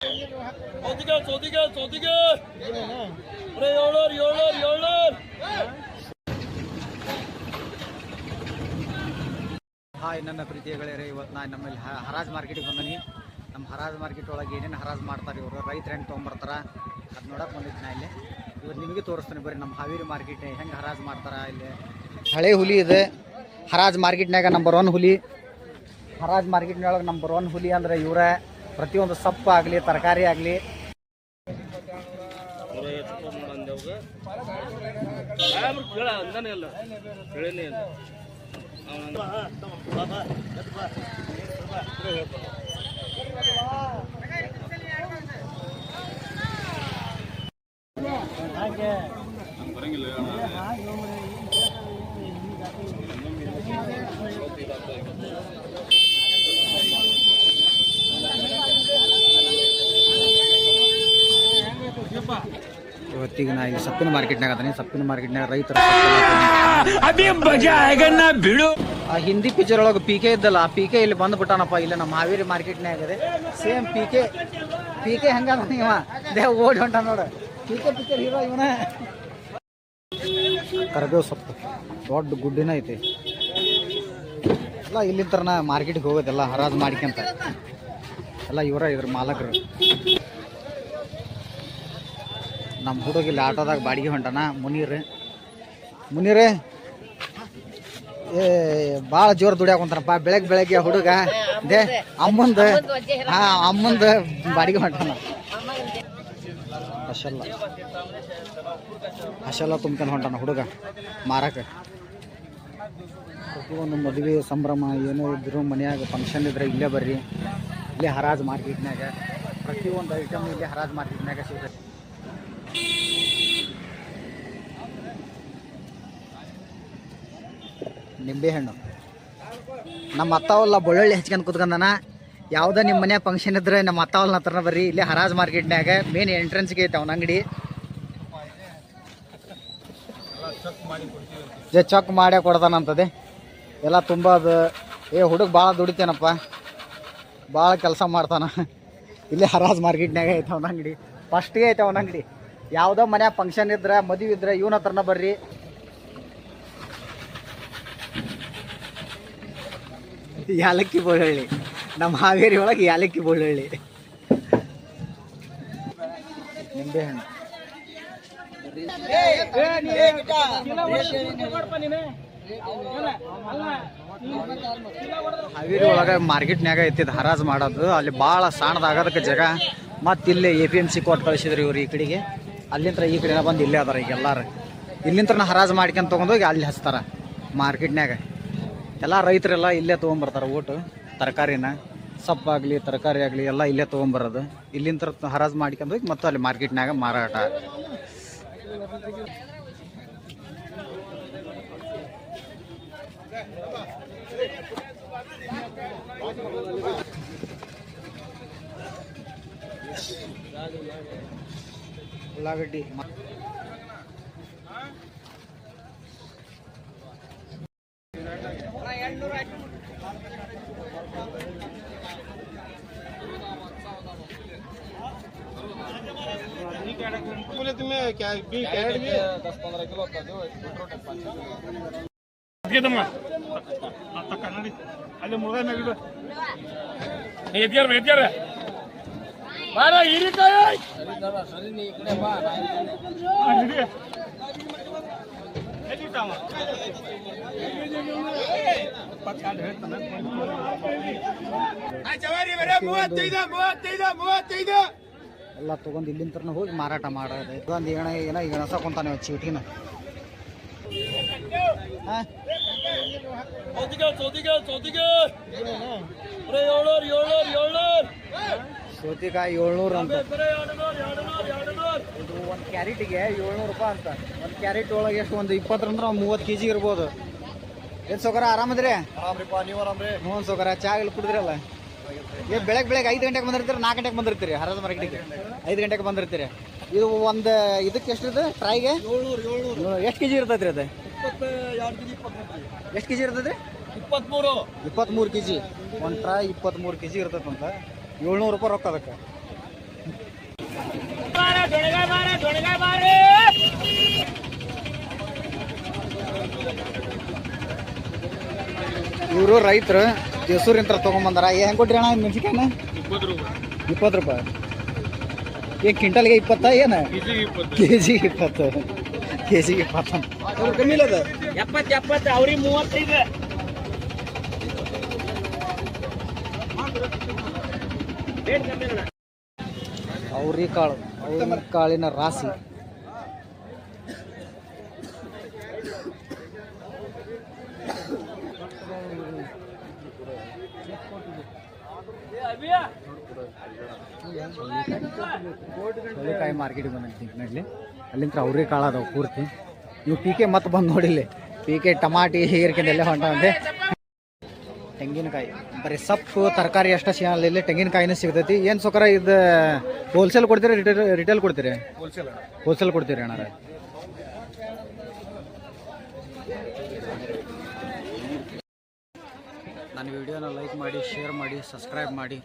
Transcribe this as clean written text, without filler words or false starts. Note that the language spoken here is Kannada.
ಹಾಯ್ ನನ್ನ ಪ್ರೀತಿಯ ಗೆಳೆಯರೇ, ಇವತ್ತು ನಾನು ನಮ್ಮಲ್ಲಿ ಹರಾಜ್ ಮಾರ್ಕೆಟಿಗೆ ಬಂದೀನಿ. ನಮ್ಮ ಹರಾಜ್ ಮಾರ್ಕೆಟ್ ಒಳಗೆ ಏನೇನು ಹರಾಜ್ ಮಾಡ್ತಾರೆ ಇವರು, ರೈತರು ಹೆಂಗೆ ತೊಗೊಂಬರ್ತಾರೆ ಅದು ನೋಡಕ್ಕೆ ಬಂದಿದ್ದು ನಾ ಇಲ್ಲಿ. ಇವತ್ತು ನಿಮಗೆ ತೋರಿಸ್ತೀನಿ ಬರ್ರಿ ನಮ್ಮ ಹಾವೇರಿ ಮಾರ್ಕೆಟ್ ಹೆಂಗೆ ಹರಾಜ್ ಮಾಡ್ತಾರೆ. ಇಲ್ಲಿ ಹಳೆ ಹುಲಿ ಇದೆ ಹರಾಜ್ ಮಾರ್ಕೆಟ್ನಾಗ ನಂಬರ್ 1 ಹುಲಿ. ಹರಾಜ್ ಮಾರ್ಕೆಟ್ನೊಳಗೆ ನಂಬರ್ 1 ಹುಲಿ ಅಂದ್ರೆ ಇವರೇ. ಪ್ರತಿಯೊಂದು ಸೊಪ್ಪು ಆಗಲಿ ತರಕಾರಿ ಆಗಲಿ ಇವತ್ತಿಗೆ ನಾ ಇಲ್ಲಿ ಸಪ್ಪಿನ ಮಾರ್ಕೆಟ್ನಾಗ ಅದೀನಿ. ಸಪ್ಪಿನ ಮಾರ್ಕೆಟ್ನಾಗ ರೈತರ ಹಿಂದಿ ಪಿಕ್ಚರ್ ಒಳಗೆ ಪಿಕೆ ಇದ್ದಲ್ಲ, ಆ ಪಿಕೆ ಇಲ್ಲಿ ಬಂದ್ಬಿಟ್ಟಾನಪ್ಪ. ಇಲ್ಲ ನಮ್ಮ ಹಾವೇರಿ ಮಾರ್ಕೆಟ್ನಾಗ ಇದೆ ಸೇಮ್ ಪಿಕೆ ಹಂಗದ ಇವ ದೇವ್ ಓಡಿ ಹೊಂಟ ನೋಡ. ಪಿಕೆ ಪಿಕ್ಚರ್ ಹೀರೋ ಇವನ. ಕರಬೇವು ಸೊಪ್ಪು ದೊಡ್ಡ ಗುಡ್ಡಿನ ಐತಿ ಎಲ್ಲ. ಇಲ್ಲಿಂದ ಮಾರ್ಕೆಟ್ಗೆ ಹೋಗೋದೆಲ್ಲ ಹರಾಜು ಮಾಡ್ಕೊಂತ ಎಲ್ಲ ಇವರ ಇದ್ರ ಮಾಲಕರು. ನಮ್ಮ ಹುಡುಗ ಇಲ್ಲಿ ಆಟೋದಾಗ ಬಾಡಿಗೆ ಹೊಂಟಾನ ಮುನೀರ್ ಭಾಳ ಜೋರು ದುಡಿಯಾಕೊಂತಾನಪ್ಪ. ಬೆಳಗ್ಗೆ ಹುಡುಗ ಅಮ್ಮಂದು ಬಾಡಿಗೆ ಹೊಂಟಾನ. ಹಶೆಲ್ಲ ತುಂಬ್ಕೊಂಡು ಹೊಂಟಾನ ಹುಡುಗ ಮಾರಕ್ಕೆ. ಪ್ರತಿಯೊಂದು ಮದುವೆ ಸಂಭ್ರಮ ಏನೋ ಇದ್ರು ಮನೆಯಾಗ ಫಂಕ್ಷನ್ ಇದ್ರೆ ಇಲ್ಲೇ ಬರ್ರಿ. ಇಲ್ಲೇ ಹರಾಜ್ ಮಾರ್ಕೆಟ್ನಾಗ ಪ್ರತಿಯೊಂದು ಐಟಮ್ ಇಲ್ಲೇ ಹರಾಜ್ ಮಾರ್ಕೆಟ್ನಾಗ ಸಿಗುತ್ತೆ. ನಿಂಬೆಹಣ್ಣು ನಮ್ಮ ಅತ್ತಾವಲ್ಲ ಬೆಳ್ಳುಳ್ಳಿ ಹೆಚ್ಕೊಂಡು ಕುತ್ಕೊಂಡಾನ. ಯಾವುದೇ ನಿಮ್ಮ ಮನೆ ಫಂಕ್ಷನ್ ಇದ್ರೆ ನಮ್ಮ ಅತ್ತಾವಲ್ನ ಹತ್ರನ ಬರ್ರಿ. ಇಲ್ಲೇ ಹರಾಜ್ ಮಾರ್ಕೆಟ್ನಾಗ ಮೇನ್ ಎಂಟ್ರೆನ್ಸ್ಗೆ ಐತೆ ಅವನ ಅಂಗಡಿ. ಚೆಕ್ ಮಾಡೇ ಕೊಡ್ತಾನಂತದೆ ಎಲ್ಲ ತುಂಬ. ಅದು ಹುಡುಗ ಭಾಳ ದುಡಿತೇನಪ್ಪ, ಭಾಳ ಕೆಲಸ ಮಾಡ್ತಾನ. ಇಲ್ಲೇ ಹರಾಜ್ ಮಾರ್ಕೆಟ್ನಾಗ ಐತೆ ಅವನ ಅಂಗಡಿ. ಫಸ್ಟ್ಗೆ ಐತೆ ಅವನ ಅಂಗಡಿ. ಯಾವುದೋ ಮನೆ ಫಂಕ್ಷನ್ ಇದ್ರೆ ಮದುವೆ ಇದ್ರೆ ಇವನ ಹತ್ರನ ಬರ್ರಿ. ಯಾಲಕ್ಕಿ ಬೆಳ್ಳುಳ್ಳಿ ನಮ್ಮ ಹಾವೇರಿ ಒಳಗೆ ಯಾಲಕ್ಕಿ ಬೆಳ್ಳುಳ್ಳಿ. ನಿಂಬೆಹಣ್ಣು ಹಾವೇರಿ ಒಳಗೆ ಮಾರ್ಕೆಟ್ನಾಗ ಐತಿದ್ ಹರಾಜ್ ಮಾಡೋದು. ಅಲ್ಲಿ ಭಾಳ ಸಣ್ಣದಾಗೋದಕ್ಕೆ ಜಾಗ. ಮತ್ತು ಇಲ್ಲೇ APMC ಕೊಟ್ಟು ಕಳಿಸಿದ್ರು ಇವ್ರು ಈ ಕಡೆಗೆ. ಅಲ್ಲಿಂದ ಈ ಕಡೆನ ಬಂದು ಇಲ್ಲೇ ಅದಾರ ಈಗ ಎಲ್ಲಾರು. ಇಲ್ಲಿಂದ ಹರಾಜ್ ಮಾಡ್ಕೊಂಡು ತೊಗೊಂಡೋಗಿ ಅಲ್ಲಿ ಹಚ್ತಾರ ಮಾರ್ಕೆಟ್ನಾಗ. ಎಲ್ಲ ರೈತರೆಲ್ಲ ಇಲ್ಲೇ ತೊಗೊಂಬರ್ತಾರೆ. ಓಟು ತರಕಾರಿನ ಸೊಪ್ಪಾಗಲಿ ತರಕಾರಿ ಆಗಲಿ ಎಲ್ಲ ಇಲ್ಲೇ ತೊಗೊಂಬರೋದು. ಇಲ್ಲಿಂದ ಹರಾಜ್ ಮಾಡ್ಕೊಂಡು ಹೋಗಿ ಮತ್ತು ಅಲ್ಲಿ ಮಾರ್ಕೆಟ್ನಾಗ ಮಾರಾಟ. ಉಳ್ಳಾಗಡ್ಡಿ ಅಲ್ಲಿ ಮುರುಘಾ ಬಾರ ಹೀರಿಕಾಯಿ ಎಲ್ಲ ತೊಗೊಂಡು ಇಲ್ಲಿಂದ ಹೋಗಿ ಮಾರಾಟ ಮಾಡೋದು. ಇದೊಂದು ಏನೋ ಎಣಸಕೊಂತಾನೆ ಚೀಟಿನ. ಸೌತೆಕಾಯಿ 700 ಅಂತ. ಇದು ಒಂದು ಕ್ಯಾರೆಟಿಗೆ 700 ರೂಪಾಯಿ ಅಂತ. ಒಂದು ಕ್ಯಾರೆಟ್ ಒಳಗೆ ಎಷ್ಟು ಒಂದು 20 ಅಂದ್ರೆ 30 kg ಇರ್ಬೋದು. ಏನು ಸೌಕರ ಆರಾಮದ್ರಿ? ನೀವು ಆರಾಮ್ರಿ? ಹ್ಞೂ ಸೌಕರ. ಚಾ ಇಲ್ಲಿ ಕುಡಿದ್ರಲ್ಲ? ಬೆಳಗ್ಗೆ 5 ಗಂಟೆಗೆ ಬಂದಿರ್ತೀರಿ, 4 ಗಂಟೆಗೆ ಬಂದಿರ್ತೀರಿ ಹರಾಜ್ ಮಾರ್ಕೆಟಿಗೆ? 5 ಗಂಟೆಗೆ ಬಂದಿರ್ತೀರಿ. ಇದು ಒಂದು ಇದಕ್ಕೆ ಎಷ್ಟಿದೆ ಟ್ರೈಗೆ? 700. ಎಷ್ಟು kg ಇರ್ತೈತ್ರಿ ಅದು? 22 kg. ಎಷ್ಟು kg ಇರ್ತೈತ್ರಿ? 23 kg. ಒಂದು ಟ್ರೈ 23 kg ಇರ್ತೈತಂತ. 700 ರೂಪಾಯಿ ರೊಕ್ಕ ಅದಕ್ಕೆ. ಇವರು ರೈತರು ಕೆಸೂರಿಂತ ತೊಗೊಂಬಂದಾರ ಹೆಂಗೆ ಕೊಟ್ರಿ ಅಣ್ಣ ಮೆಣಸಿಕಾಯನ್ನ 20 ರೂಪಾಯಿ ಏನು ಕ್ವಿಂಟಲ್ಗೆ 20 ಏನು ಕೆಜಿಗೆ 20 ಕೆಜಿಗೆ 20 ಕಮ್ಮಿ ಇಲ್ಲ 70 ಅವ್ರಿಗೆ 35. ಅವ್ರಿ ಕಾಳಿನ ರಾಶಿ ಚೌಳಿಕಾಯಿ ಮಾರ್ಕೆಟಿಗೆ ಬಂದಿದ್ದೀನಿ ನಡ್ಲಿ ಅಲ್ಲಿಂದ ಅವ್ರಿಗೆ ಕಾಳು ಅದಾವೆ ಪೂರ್ತಿ ನೀವು ಪೀಕೆ ಮತ್ತೆ ಬಂದು ನೋಡಿಲ್ಲಿ ಪೀಕೆ ಟಮಾಟಿ ಹೀರ್ಕೆಂದೆಲ್ಲ ಹೊಂಟಂತೆ ತೆಂಗಿನಕಾಯಿ ಬರೀ ಸೊಪ್ಪು ತರಕಾರಿ ಅಷ್ಟೇ ಸಿಗಲ್ಲ ಇಲ್ಲಿ ತೆಂಗಿನಕಾಯಿನೂ ಸಿಗ್ತೈತಿ ಏನು ಸೊಕರ ಇದು ಹೋಲ್ಸೇಲ್ ಕೊಡ್ತೀರಿ ರಿಟೇಲ್ ಕೊಡ್ತೀರಿ ಹೋಲ್ಸೇಲ್ ಕೊಡ್ತೀರಿ ಅಣ್ಣಾರ ನನ್ನ ವಿಡಿಯೋನ ಲೈಕ್ ಮಾಡಿ ಶೇರ್ ಮಾಡಿ ಸಬ್ಸ್ಕ್ರೈಬ್ ಮಾಡಿ